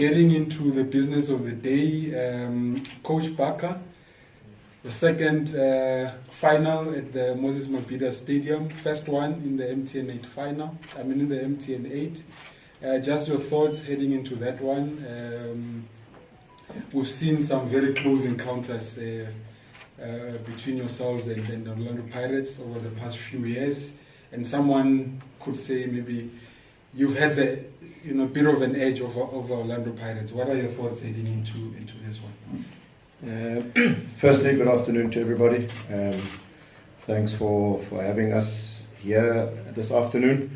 getting into the business of the day, Coach Barker, the second final at the Moses Mabhida Stadium, first one in the MTN 8 final, in the MTN 8. Just your thoughts heading into that one. We've seen some very close encounters between yourselves and the Orlando Pirates over the past few years, and someone could say maybe you've had the bit of an edge over Orlando Pirates. What are your thoughts heading into this one? Firstly, good afternoon to everybody. Thanks for having us here this afternoon.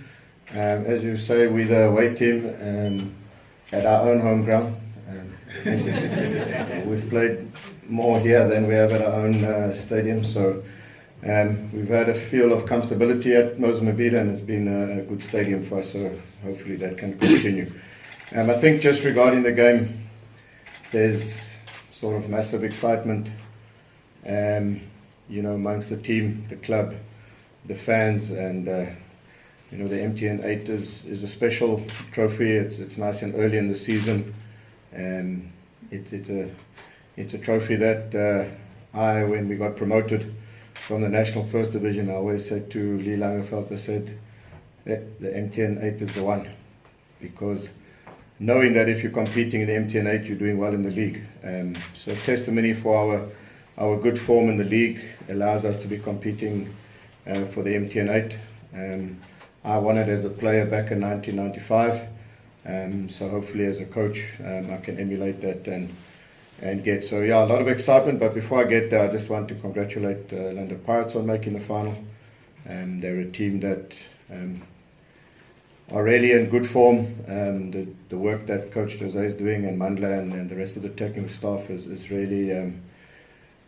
As you say, we're the away team at our own home ground. We've played more here than we have at our own stadium, so we've had a feel of comfortability at Moses Mabhida, and it's been a good stadium for us, so hopefully that can continue. I think just regarding the game, there's sort of massive excitement amongst the team, the club, the fans, and the MTN 8 is a special trophy. It's nice and early in the season. It's a trophy that when we got promoted from the National First Division, I always said to 𝚊𝚑𝚗𝚒, I said that the MTN 8 is the one, because knowing that if you're competing in the MTN 8, you're doing well in the league. So testimony for our good form in the league allows us to be competing for the MTN 8. I won it as a player back in 1995. So hopefully as a coach I can emulate that and get. So yeah, a lot of excitement, but before I get there, I just want to congratulate Orlando Pirates on making the final. They're a team that are really in good form. The work that Coach Jose is doing, and Mandla and the rest of the technical staff is really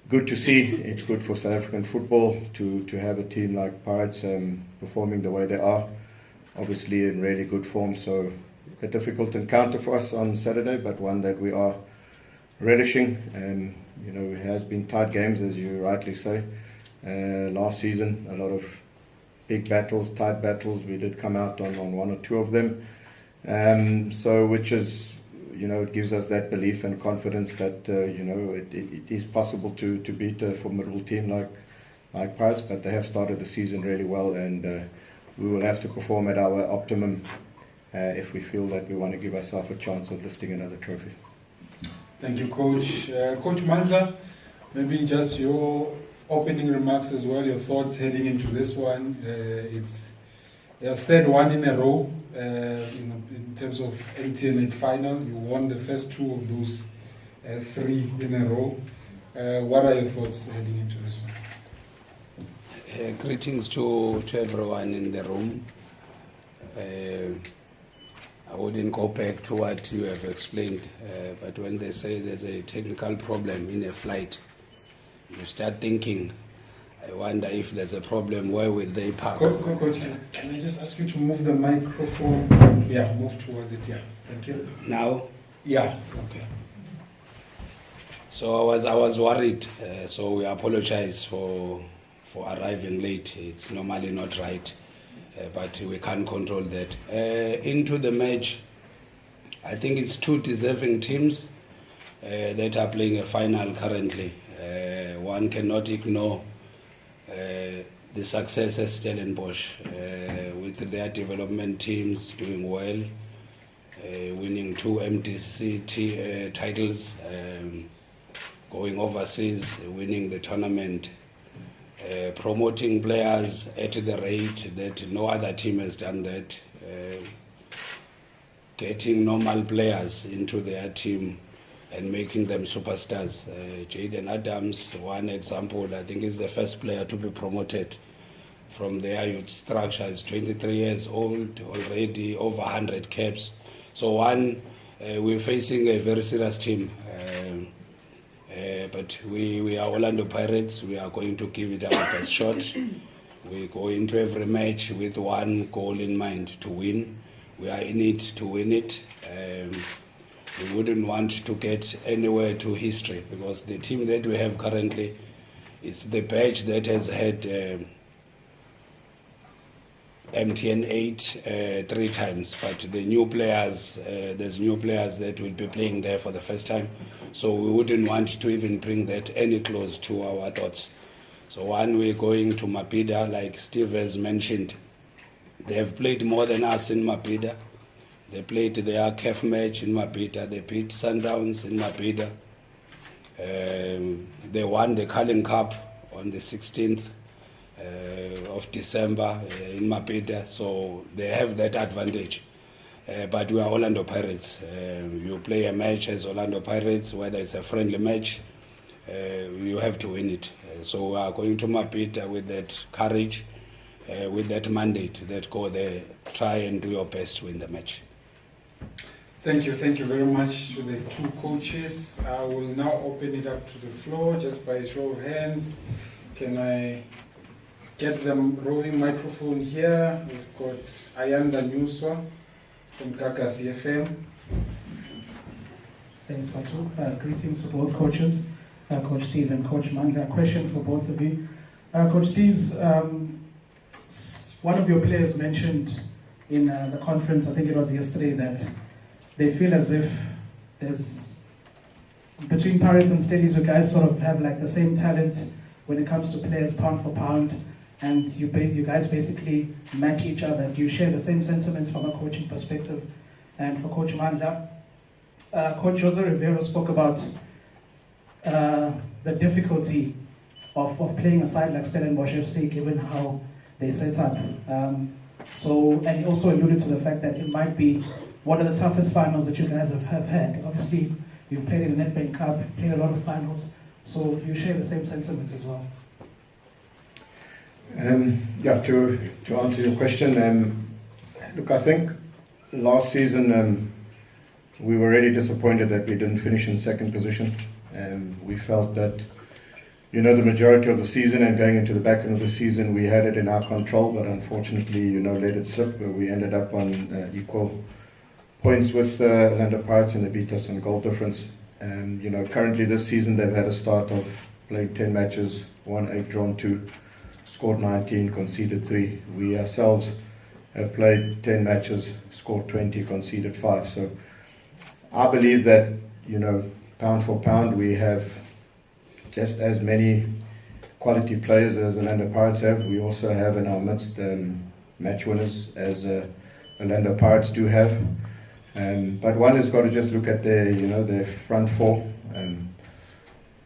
good to see. It's good for South African football to have a team like Pirates performing the way they are, obviously in really good form. So a difficult encounter for us on Saturday, but one that we are relishing. It has been tight games, as you rightly say. Last season, a lot of big battles, tight battles. We did come out on one or two of them. Which is, it gives us that belief and confidence that, it is possible to beat a formidable team like Pirates, but they have started the season really well, and we will have to perform at our optimum if we feel that we want to give ourselves a chance of lifting another trophy. Thank you, Coach. Coach Mandla, maybe just your opening remarks as well, your thoughts heading into this one. It's your third one in a row, in terms of MTN 8 final. You won the first two of those three in a row. What are your thoughts heading into this one? Greetings to everyone in the room. I wouldn't go back to what you have explained, but when they say there's a technical problem in a flight, you start thinking, I wonder if there's a problem, where will they park? Coach, can I just ask you to move the microphone? Yeah, move towards it, yeah. Thank you. Now? Yeah. Okay. So I was worried, so we apologize for arriving late. It's normally not right. But we can't control that. Into the match, I think it's two deserving teams that are playing a final currently. One cannot ignore the success at stellenbosch with their development teams doing well, winning 2 MDC titles, going overseas, winning the tournament. Promoting players at the rate that no other team has done that, getting normal players into their team and making them superstars. Jayden Adams, one example, I think is the first player to be promoted from their youth structure. He's 23 years old, already over 100 caps. So we're facing a very serious team. But we are Orlando Pirates. We are going to give it our best shot. We go into every match with one goal in mind, to win. We are in it to win it. We wouldn't want to get anywhere to history, because the team that we have currently is the batch that has had MTN 8 3 times, but the new players, there's new players that will be playing there for the first time, so we wouldn't want to even bring that any close to our thoughts. So one, we're going to 𝚒𝚘𝚗𝚒, like Steve has mentioned. They have played more than us in 𝚒𝚘𝚗. They played their CAF match in 𝚒𝚘𝚗. They beat Sundowns in 𝚒𝚘𝚗. They won the Carling Cup on the 16th of December in 𝚒𝚘𝚗. So they have that advantage. But we are Orlando Pirates. You play a match as Orlando Pirates, whether it's a friendly match, you have to win it. So we are going to 𝚒𝚘𝚗 with that courage, with that mandate, that go there, try and do your best to win the match. Thank you very much to the two coaches. I will now open it up to the floor just by a show of hands. Can I get the roving microphone here? We've got Ayanda Nyuswa from Kakasi FM. Thanks, Fatu. Greetings to both coaches, Coach Steve and Coach Mandla. A question for both of you. Coach Steve's, one of your players mentioned in the conference, I think it was yesterday, that they feel as if there's, between Pirates and Steadies, you guys sort of have like the same talent when it comes to players pound for pound, and you guys basically match each other. Do you share the same sentiments from a coaching perspective? And for Coach Mandla, Coach Jose Rivero spoke about the difficulty of playing a side like stellenbosch FC, given how they set up. And he also alluded to the fact that it might be one of the toughest finals that you guys have had. Obviously, you've played in the Nedbank Cup, played a lot of finals, so you share the same sentiments as well. Yeah, to answer your question, look, I think last season we were really disappointed that we didn't finish in second position. We felt that, the majority of the season and going into the back end of the season, we had it in our control, but unfortunately, let it slip. We ended up on equal points with Orlando Pirates, and they beat us on goal difference. Currently this season they've had a start of playing 10 matches, won 8, drawn 2, scored 19, conceded 3. We ourselves have played 10 matches, scored 20, conceded 5. So I believe that, pound for pound, we have just as many quality players as Orlando Pirates have. We also have in our midst match winners, as Orlando Pirates do have. But one has got to just look at their front four,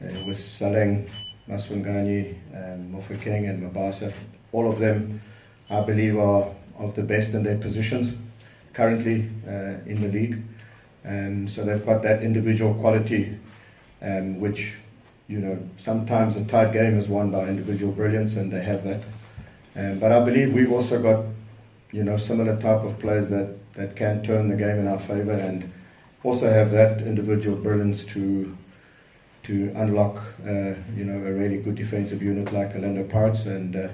with Saleng, Maswangani, Mofokeng and Mabasa. All of them, I believe, are of the best in their positions currently in the league. So they've got that individual quality, which, sometimes a tight game is won by individual brilliance, and they have that. But I believe we've also got, similar type of players that can turn the game in our favour, and also have that individual brilliance to unlock, a really good defensive unit like Orlando Pirates. And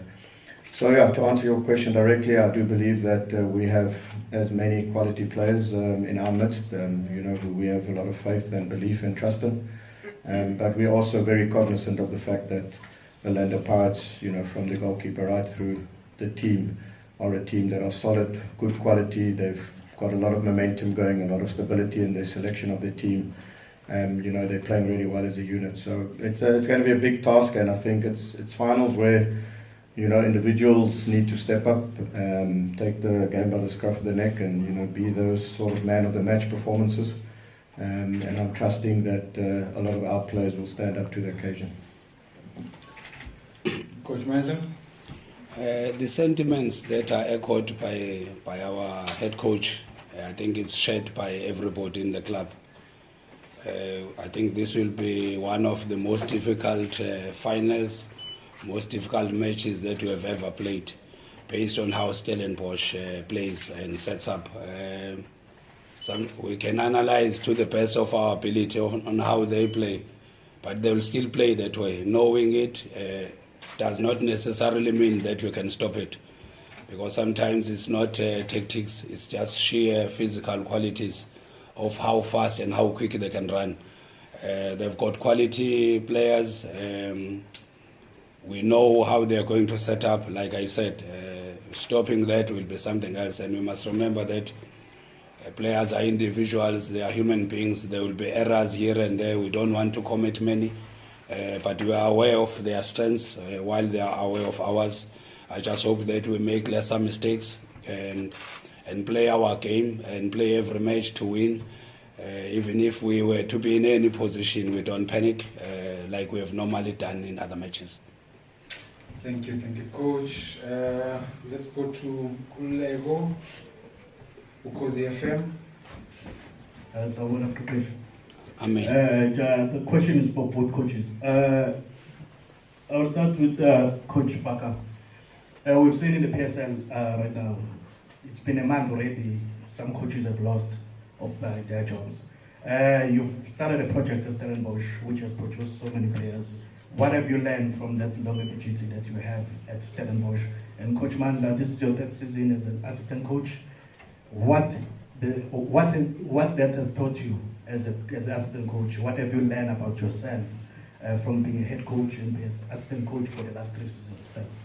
so, yeah, to answer your question directly, I do believe that we have as many quality players in our midst, who we have a lot of faith and belief and trust in. But we're also very cognizant of the fact that Orlando Pirates, from the goalkeeper right through the team, are a team that are solid, good quality. They've got a lot of momentum going, a lot of stability in their selection of their team. They're playing really well as a unit. So it's going to be a big task, and I think it's finals where, individuals need to step up, take the game by the scruff of the neck, and, be those sort of man of the match performances. And I'm trusting that a lot of our players will stand up to the occasion. Coach Mandla? The sentiments that are echoed by our head coach, I think it's shared by everybody in the club. I think this will be one of the most difficult finals, most difficult matches that we have ever played, based on how Stellenbosch plays and sets up. We can analyze to the best of our ability on how they play, but they will still play that way. Knowing it does not necessarily mean that we can stop it, because sometimes it's not tactics, it's just sheer physical qualities of how fast and how quick they can run. They've got quality players. We know how they're going to set up. Like I said, stopping that will be something else. And we must remember that players are individuals, they are human beings, there will be errors here and there, we don't want to commit many, but we are aware of their strengths while they are aware of ours. I just hope that we make lesser mistakes and play our game and play every match to win. Even if we were to be in any position, we don't panic like we have normally done in other matches. Thank you, Coach. Let's go to Kulego, Ukhozi FM. Amen. The question is for both coaches. I'll start with Coach Paka. We've seen in the PSL right now, it's been a month already, some coaches have lost their jobs. You've started a project at Stellenbosch, which has produced so many players. What have you learned from that longevity that you have at Stellenbosch? And Coach Mandla, this is your third season as an assistant coach. What that has taught you as an assistant coach? What have you learned about yourself from being a head coach and being an assistant coach for the last 3 seasons? Thanks.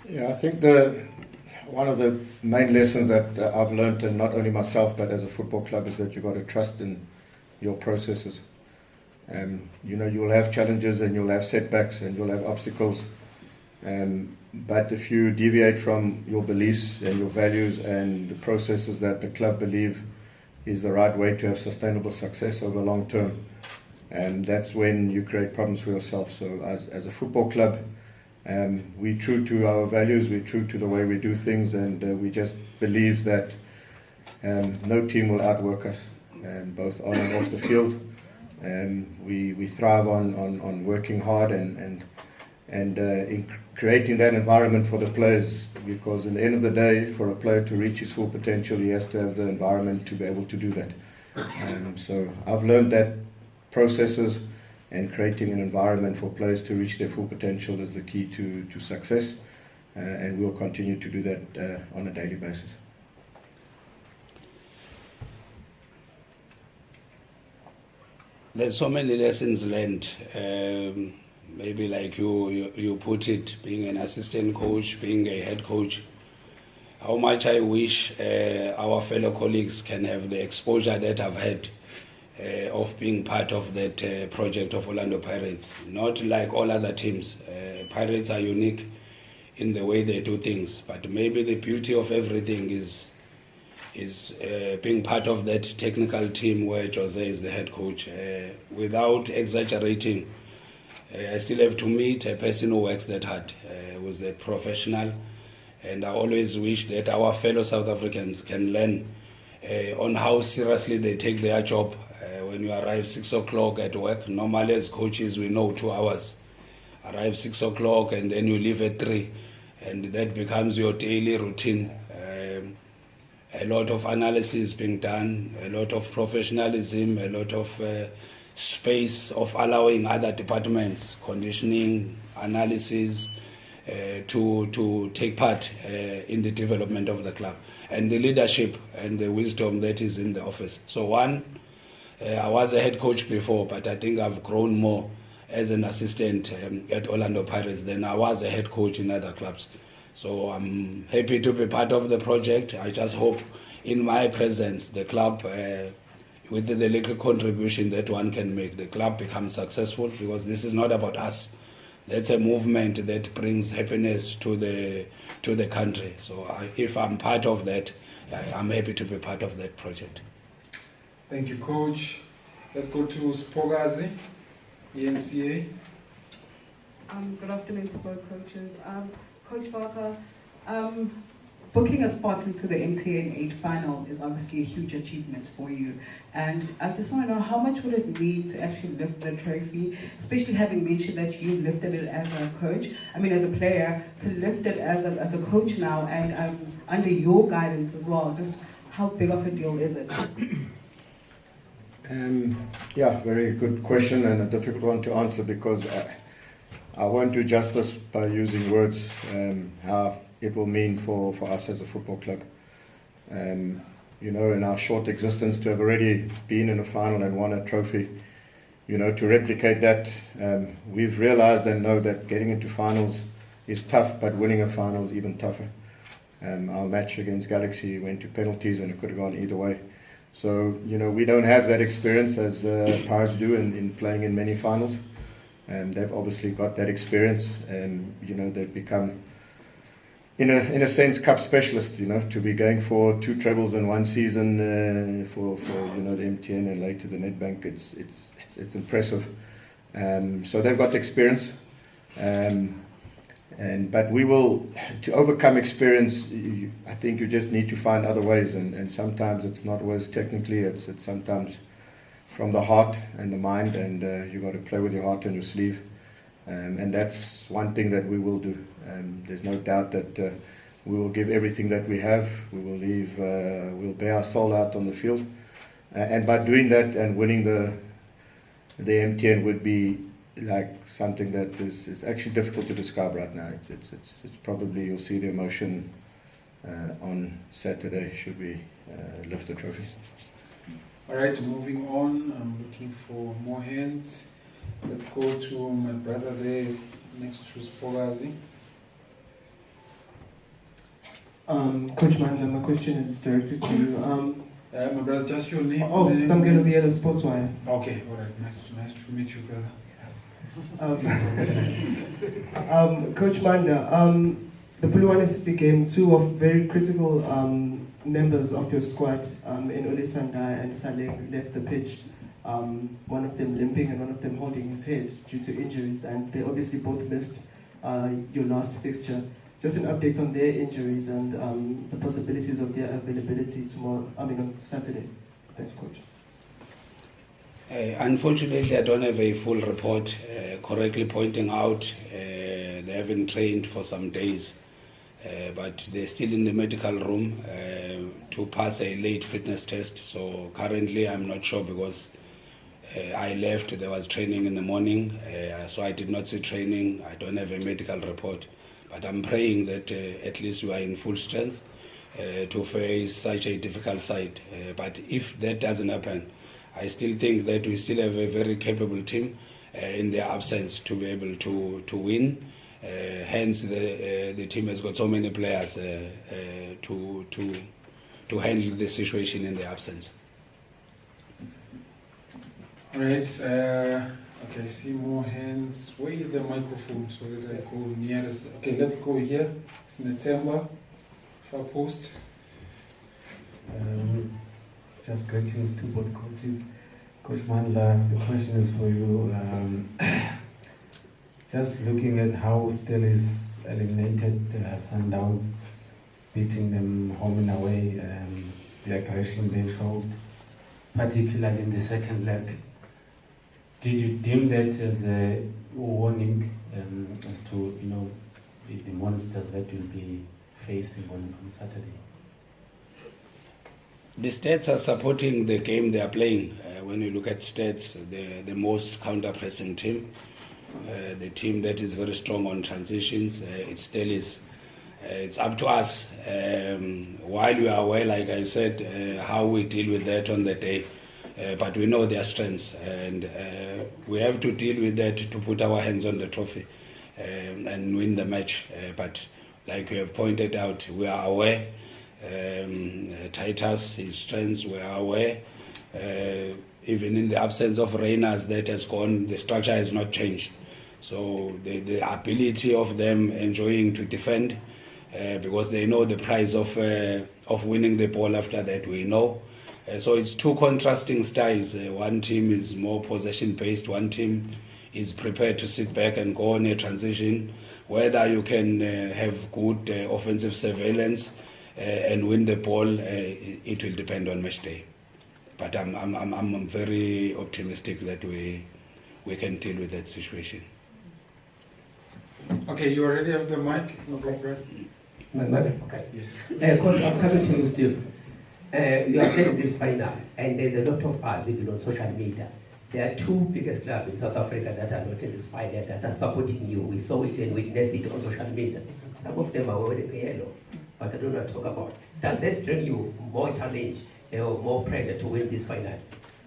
Yeah, I think one of the main lessons that I've learned, and not only myself but as a football club, is that you've got to trust in your processes. You know, you'll have challenges and you'll have setbacks and you'll have obstacles. But if you deviate from your beliefs and your values and the processes that the club believe is the right way to have sustainable success over long term, that's when you create problems for yourself. So as a football club, we're true to our values, we're true to the way we do things, and we just believe that no team will outwork us, both on and off the field. We thrive on working hard and in creating that environment for the players, because in the end of the day, for a player to reach his full potential, he has to have the environment to be able to do that. So I've learned that processes and creating an environment for players to reach their full potential is the key to success, and we'll continue to do that on a daily basis. There's so many lessons learned. Maybe like you put it, being an assistant coach, being a head coach, how much I wish our fellow colleagues can have the exposure that I've had of being part of that project of Orlando Pirates. Not like all other teams. Pirates are unique in the way they do things, but maybe the beauty of everything is being part of that technical team where Jose is the head coach. Without exaggerating, I still have to meet a person who works that hard, who's a professional, and I always wish that our fellow South Africans can learn on how seriously they take their job. When you arrive 6 o'clock at work, normally as coaches we know 2 hours. Arrive 6 o'clock and then you leave at 3, and that becomes your daily routine. A lot of analysis being done, a lot of professionalism, a lot of space of allowing other departments, conditioning, analysis, to take part in the development of the club, and the leadership and the wisdom that is in the office. So I was a head coach before, but I think I've grown more as an assistant at Orlando Pirates than I was a head coach in other clubs. So I'm happy to be part of the project. I just hope in my presence, the club, with the little contribution that one can make, the club becomes successful, because this is not about us. That's a movement that brings happiness to the country. So if I'm part of that, I'm happy to be part of that project. Thank you, Coach. Let's go to Spogazi, ENCA. Good afternoon to both coaches. Coach Barker, booking a spot into the MTN 8 final is obviously a huge achievement for you. And I just want to know, how much would it mean to actually lift the trophy, especially having mentioned that you lifted it as a coach, as a player, to lift it as a coach now and under your guidance as well. Just how big of a deal is it? Yeah, very good question and a difficult one to answer, because I won't do justice by using words how it will mean for us as a football club. You know, in our short existence, to have already been in a final and won a trophy, you know, to replicate that, we've realized and know that getting into finals is tough, but winning a final is even tougher. Our match against Galaxy went to penalties and it could have gone either way. So, we don't have that experience as Pirates do in playing in many finals. They've obviously got that experience, and they've become, in a sense, cup specialists. To be going for 2 trebles in one season for the MTN and later the Nedbank, it's impressive. So they've got experience, but we will, to overcome experience, I think you just need to find other ways, and sometimes it's not always technically, it's sometimes from the heart and the mind, and you got to play with your heart on your sleeve, and that's one thing that we will do. There's no doubt that we will give everything that we have. We will we'll bear our soul out on the field, and by doing that and winning the MTN would be like something that is actually difficult to describe right now. It's probably, you'll see the emotion on Saturday should we lift the trophy. All right, moving on. I'm looking for more hands. Let's go to my brother there next to 𝚑𝚒𝚗𝚒. Coach Mandla, my question is directed to you. My brother, just your name. Oh, 𝚑𝚒𝚗𝚒 𝙿𝚘𝚎𝚜. Okay, all right. Nice to meet you, brother. Coach Mandla, the Polokwane City game, 2 of very critical members of your squad in 𝚑𝚘𝚒𝚗𝚏 and 𝚑𝚒𝚗𝚒 left the pitch. One of them limping and one of them holding his head due to injuries, and they obviously both missed your last fixture. Just an update on their injuries and the possibilities of their availability on Saturday. Thanks, Coach. Unfortunately, I don't have a full report correctly pointing out they haven't trained for some days, but they're still in the medical room to pass a late fitness test. So currently I'm not sure because I left, there was training in the morning, so I did not see training. I don't have a medical report, but I'm praying that at least we are in full strength to face such a difficult side. But if that doesn't happen, I still think that we still have a very capable team in their absence to be able to win. Hence, the team has got so many players to handle the situation in their absence. All right. Okay, I see more hands. Where is the microphone so that I go nearest? Okay, let's go here. It's September. Far post. Just greetings to both coaches. Coach Mandla, the question is for you. Just looking at how Stellies eliminated Sundowns, beating them home and away, the aggression they showed, particularly in the second leg. Did you deem that as a warning as to the monsters that you'll be facing on Saturday? The stats are supporting the game they are playing. When you look at stats, the most counter-pressing team, the team that is very strong on transitions, it still is. It's up to us, while we are aware, like I said, how we deal with that on the day. But we know their strengths, and we have to deal with that to put our hands on the trophy and win the match. But like you have pointed out, we are aware. Titus, his strengths, we are aware. Even in the absence of Reyners that has gone, the structure has not changed. So the ability of them enjoying to defend, because they know the price of winning the ball after that, we know. So it's 2 contrasting styles. One team is more possession-based, one team is prepared to sit back and go on a transition. Whether you can have good offensive surveillance and win the ball, it will depend on match day. But I'm very optimistic that we can deal with that situation. Okay, you already have the mic. No problem. My mic? Okay. Yes. Coach, I'm coming to you still. You are playing this final, and there's a lot of us even on social media. There are 2 biggest clubs in South Africa that are not in this final that are supporting you. We saw it and witnessed it on social media. Some of them are wearing yellow, but I don't want to talk about. Does that bring you more challenge or more pressure to win this final?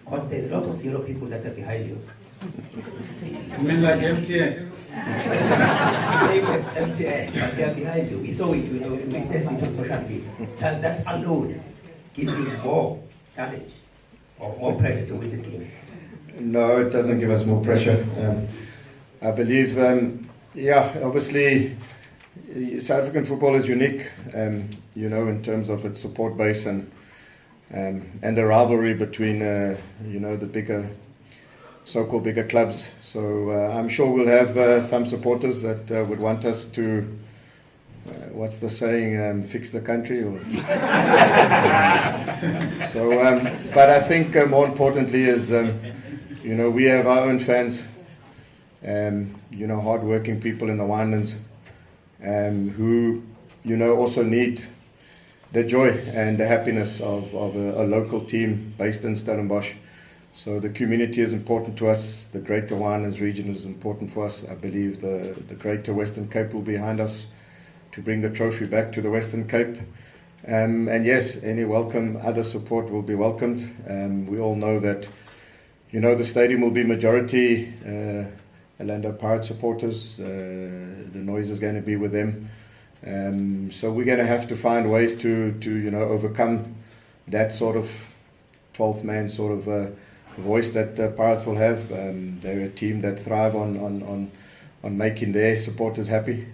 Because there's a lot of yellow people that are behind you. You mean like MTN? Same as MTN, but they are behind you. We saw it, we witnessed it on social media. That alone gives you more challenge or more pressure to win this game. No, it doesn't give us more pressure. I believe, obviously, South African football is unique, in terms of its support base and the rivalry between, the bigger, so-called bigger clubs. So I'm sure we'll have some supporters that would want us to, what's the saying, fix the country. But I think more importantly is, we have our own fans, hard-working people in the Winelands, who, also need the joy and the happiness of a local team based in Stellenbosch. So the community is important to us. The Greater Winelands region is important for us. I believe the Greater Western Cape will be behind us to bring the trophy back to the Western Cape. And yes, any other support will be welcomed. We all know that, the stadium will be majority Orlando Pirates supporters. The noise is going to be with them. So we're going to have to find ways to overcome that sort of 12th man sort of voice that Pirates will have. They're a team that thrive on making their supporters happy.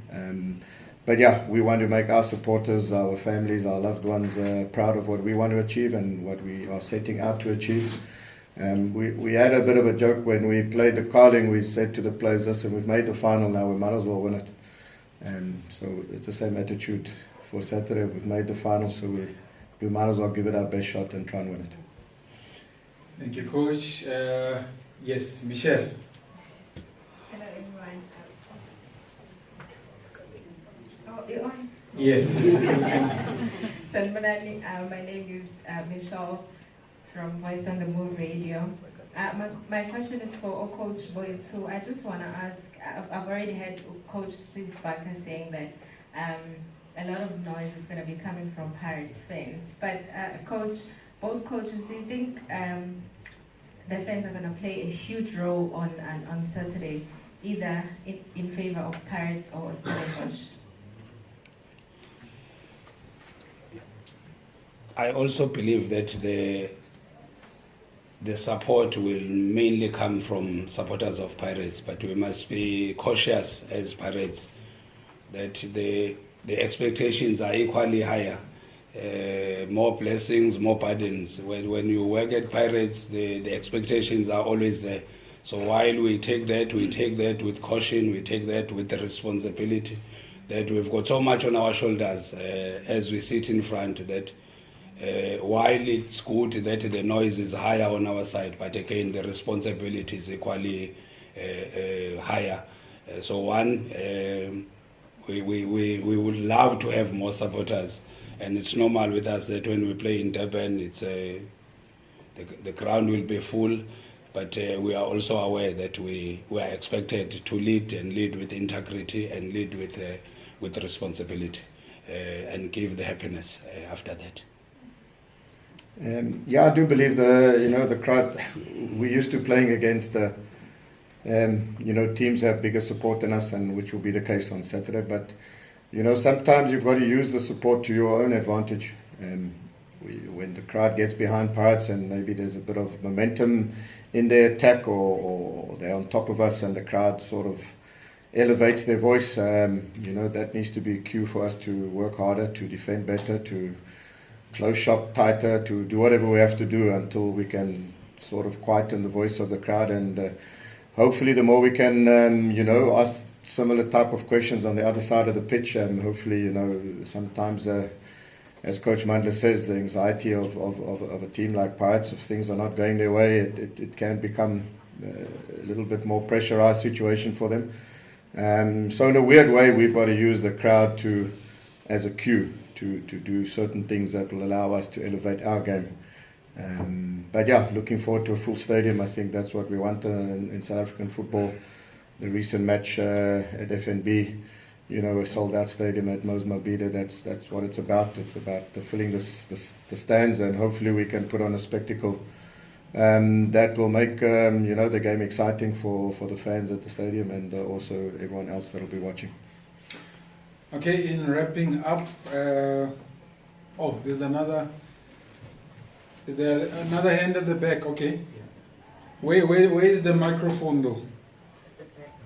But yeah, we want to make our supporters, our families, our loved ones proud of what we want to achieve and what we are setting out to achieve. We had a bit of a joke when we played the Carling. We said to the players, listen, we've made the final now, we might as well win it. So it's the same attitude for Saturday. We've made the final, so we might as well give it our best shot and try and win it. Thank you, Coach. Yes, Michelle. Hello, everyone. Oh, you're on? Yes. Sanibonani, my name is Michelle from Voice on the Move Radio. My question is for Coach 𝚑𝚘. I just want to ask, I've already heard Coach Steve Barker saying that a lot of noise is going to be coming from Pirates fans. But Coach, both coaches, do you think the fans are going to play a huge role on Saturday, either in favor of Pirates or Stellenbosch? I also believe that the support will mainly come from supporters of Pirates, but we must be cautious as Pirates that the expectations are equally higher. More blessings, more burdens. When you work at Pirates, the expectations are always there. So while we take that with caution, we take that with the responsibility that we've got so much on our shoulders as we sit in front that while it's good that the noise is higher on our side, but again the responsibility is equally higher. We would love to have more supporters, and it's normal with us that when we play in Durban, it's the ground will be full, but we are also aware that we are expected to lead with integrity and lead with responsibility and give the happiness after that. I do believe the crowd. We're used to playing against teams have bigger support than us, and which will be the case on Saturday. But sometimes you've got to use the support to your own advantage. When the crowd gets behind Pirates and maybe there's a bit of momentum in their attack, or they're on top of us, and the crowd sort of elevates their voice, that needs to be a cue for us to work harder, to defend better, to close shop tighter, to do whatever we have to do until we can sort of quieten the voice of the crowd. And hopefully the more we can, ask similar type of questions on the other side of the pitch, and hopefully, sometimes, as Coach Mandla says, the anxiety of a team like Pirates, if things are not going their way, it can become a little bit more pressurized situation for them. So in a weird way, we've got to use the crowd as a cue to do certain things that will allow us to elevate our game. But yeah, looking forward to a full stadium. I think that's what we want in South African football. The recent match at FNB, a sold-out stadium at 𝚑𝚒𝚒, that's what it's about. It's about filling the stands, and hopefully we can put on a spectacle that will make the game exciting for the fans at the stadium and also everyone else that will be watching. Okay, in wrapping up, there's another. Is there another hand at the back? Okay. Where is the microphone though?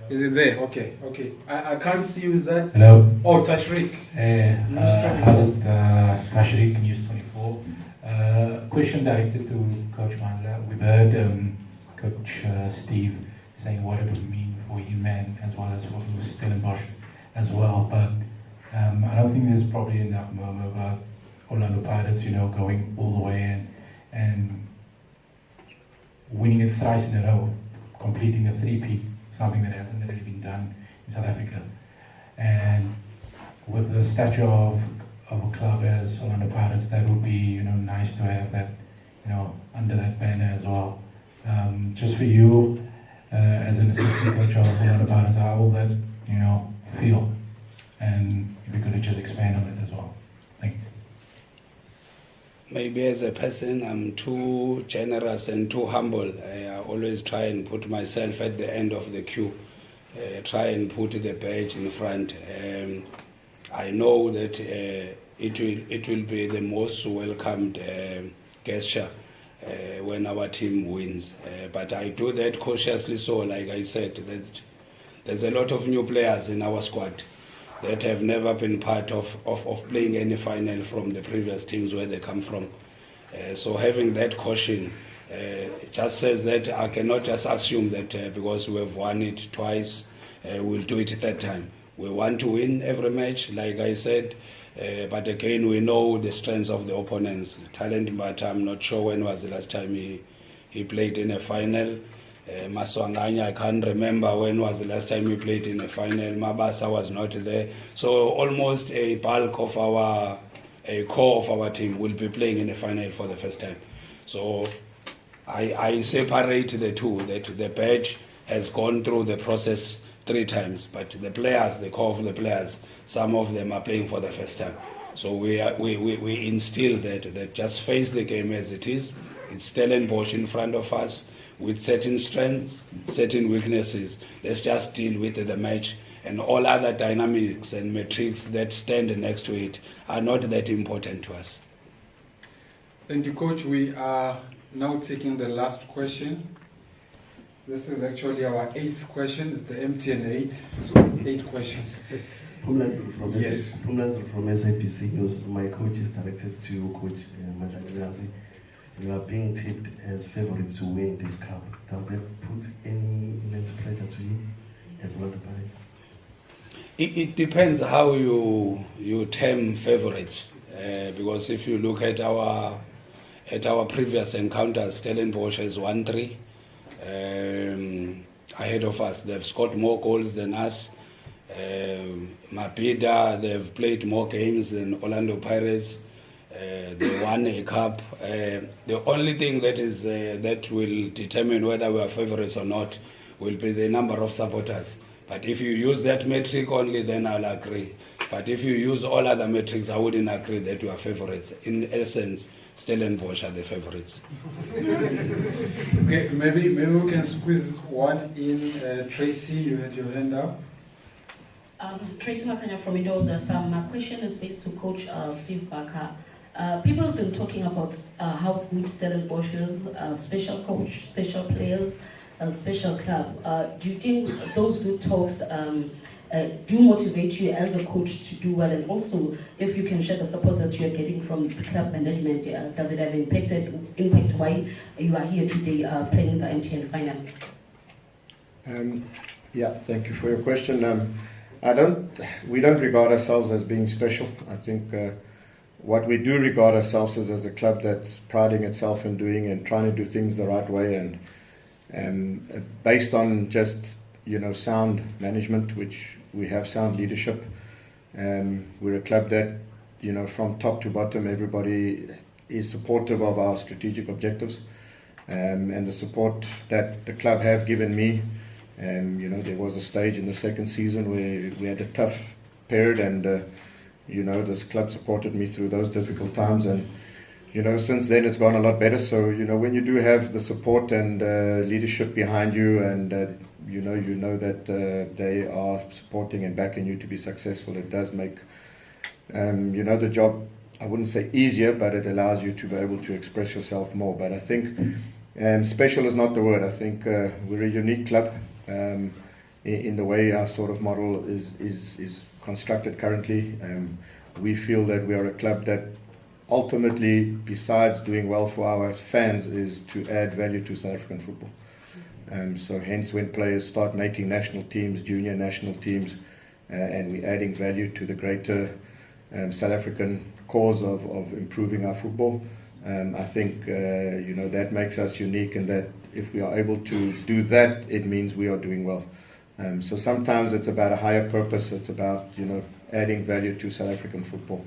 Is it there? Okay. I can't see you. Is that? Hello. Oh, Tashrik. Tashrik, News 24. Question directed to Coach Mandla. We've heard Coach Steve saying what it would mean for him as well as for Stellenbosch as well. But I don't think there's probably enough murmur about Orlando Pirates, going all the way and winning it thrice in a row, completing a three-peat, something that hasn't really been done in South Africa. And with the stature of a club as Orlando Pirates, that would be nice to have that under that banner as well. Just for you, as an assistant coach of Orlando Pirates, how will that feel? And if you could just expand on it as well. Thank you. Maybe as a person, I'm too generous and too humble. I always try and put myself at the end of the queue. Try and put the badge in front. I know that it will be the most welcomed gesture when our team wins. But I do that cautiously. So, like I said, there's a lot of new players in our squad that have never been part of playing any final from the previous teams where they come from. So having that caution just says that I cannot just assume that because we have won it twice, we'll do it third time. We want to win every match, like I said, but again, we know the strengths of the opponents. Talent, but I'm not sure when was the last time he played in a final. Maswanganya, I can't remember when was the last time we played in a final. Mabasa was not there. So almost a bulk of a core of our team will be playing in a final for the first time. So I separate the two, that the badge has gone through the process 3 times, but the players, the core of the players, some of them are playing for the first time. So we instill that just face the game as it is. It's Stellenbosch in front of us, with certain strengths, certain weaknesses. Let's just deal with the match, and all other dynamics and metrics that stand next to it are not that important to us. Thank you, Coach. We are now taking the last question. This is actually our 8th question. It's the MTN 8, so 8 questions. Pumlanzul from Yes. Pumlanzul from SABC News. My coach is directed to Coach Mandla. You are being tipped as favorites to win this cup. Does that put any immense pressure to you as well? It depends how you term favorites, because if you look at our previous encounters, Stellenbosch has won 3 ahead of us. They've scored more goals than us. Mapida, they've played more games than Orlando Pirates. They won a cup. The only thing that will determine whether we are favorites or not will be the number of supporters. But if you use that metric only, then I'll agree. But if you use all other metrics, I wouldn't agree that we are favorites. In essence, Stellenbosch are the favorites. Okay, maybe we can squeeze one in. Tracy, you had your hand up. �゛𝚒𝚗𝚒 from 𝚊𝚑𝚎𝚒. My question is based to Coach Steve Barker. People have been talking about how good Stellenbosch is, special coach, special players, special club. Do you think those good talks do motivate you as a coach to do well? And also, if you can share the support that you are getting from the club management, does it have impact why you are here today playing the MTN final? Yeah, thank you for your question. We don't regard ourselves as being special. I think what we do regard ourselves as a club that's priding itself in doing and trying to do things the right way, and based on just sound management, which we have sound leadership. We're a club that from top to bottom, everybody is supportive of our strategic objectives, and the support that the club have given me. There was a stage in the second season where we had a tough period, and this club supported me through those difficult times, and since then it's gone a lot better. So, when you do have the support and leadership behind you, and you know that they are supporting and backing you to be successful, it does make the job, I wouldn't say easier, but it allows you to be able to express yourself more. But I think special is not the word. I think we're a unique club in the way our sort of model is constructed currently. We feel that we are a club that ultimately, besides doing well for our fans, is to add value to South African football. So hence when players start making national teams, junior national teams, and we're adding value to the greater South African cause of improving our football, I think that makes us unique, and that if we are able to do that, it means we are doing well. So sometimes it's about a higher purpose. It's about adding value to South African football.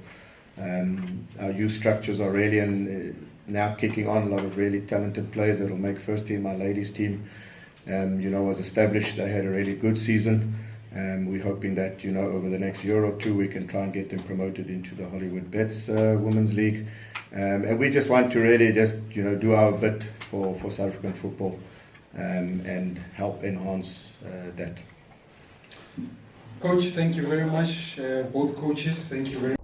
Our youth structures are really now kicking on. A lot of really talented players that will make first team. Our ladies team was established. They had a really good season. We're hoping that over the next year or two we can try and get them promoted into the Hollywood Bets Women's League. And we just want to really just do our bit for South African football and help enhance that. Coach, thank you very much. Both coaches, thank you very much.